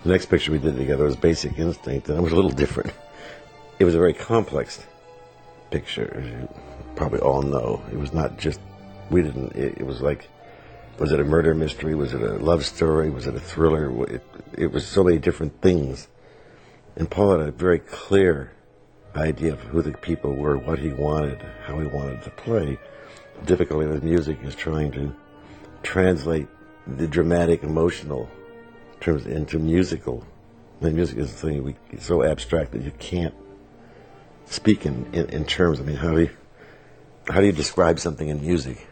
The next picture we did together was Basic Instinct, and it was a little different. It was a very complex picture, as you probably all know. It was not just, it was like, was it a murder mystery? Was it a love story? Was it a thriller? It was so many different things. And Paul had a very clear idea of who the people were, what he wanted, how he wanted to play. The difficulty with music is trying to translate the dramatic, emotional terms into musical. The music is something it's so abstract that you can't speak in terms. I mean, how do you describe something in music?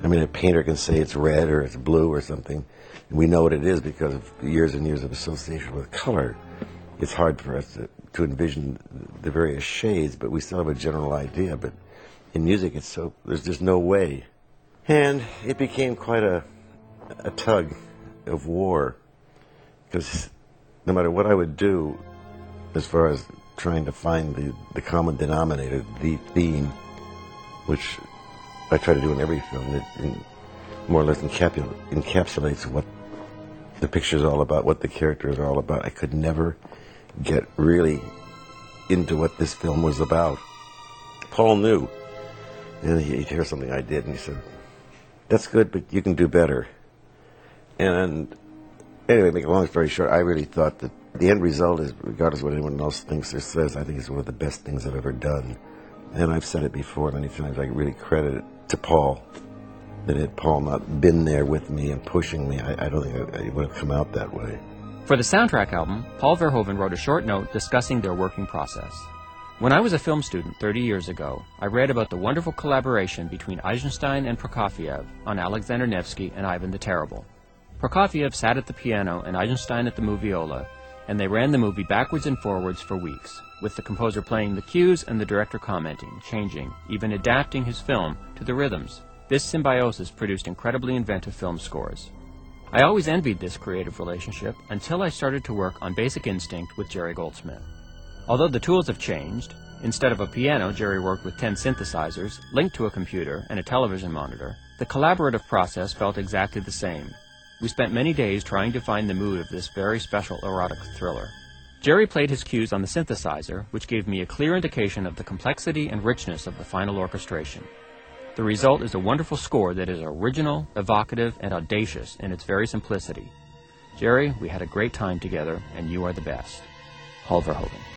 I mean, a painter can say it's red or it's blue or something, and we know what it is because of years and years of association with color. It's hard for us to envision the various shades, but we still have a general idea. But in music, there's just no way. And it became quite a tug of war, because no matter what I would do, as far as trying to find the common denominator, the theme, which I try to do in every film, it more or less encapsulates what the picture is all about, what the characters are all about. I could never get really into what this film was about. Paul knew, and he'd hear something I did, and he said, "That's good, but you can do better." And anyway, make a long story short, I really thought that the end result is, regardless of what anyone else thinks or says, I think it's one of the best things I've ever done. And I've said it before many times, I really credit it to Paul. That had Paul not been there with me and pushing me, I don't think it would have come out that way. For the soundtrack album, Paul Verhoeven wrote a short note discussing their working process. When I was a film student 30 years ago, I read about the wonderful collaboration between Eisenstein and Prokofiev on Alexander Nevsky and Ivan the Terrible. Prokofiev sat at the piano and Eisenstein at the moviola, and they ran the movie backwards and forwards for weeks, with the composer playing the cues and the director commenting, changing, even adapting his film to the rhythms. This symbiosis produced incredibly inventive film scores. I always envied this creative relationship until I started to work on Basic Instinct with Jerry Goldsmith. Although the tools have changed, instead of a piano, Jerry worked with 10 synthesizers linked to a computer and a television monitor. The collaborative process felt exactly the same. We spent many days trying to find the mood of this very special erotic thriller. Jerry played his cues on the synthesizer, which gave me a clear indication of the complexity and richness of the final orchestration. The result is a wonderful score that is original, evocative, and audacious in its very simplicity. Jerry, we had a great time together, and you are the best. Paul Verhoeven.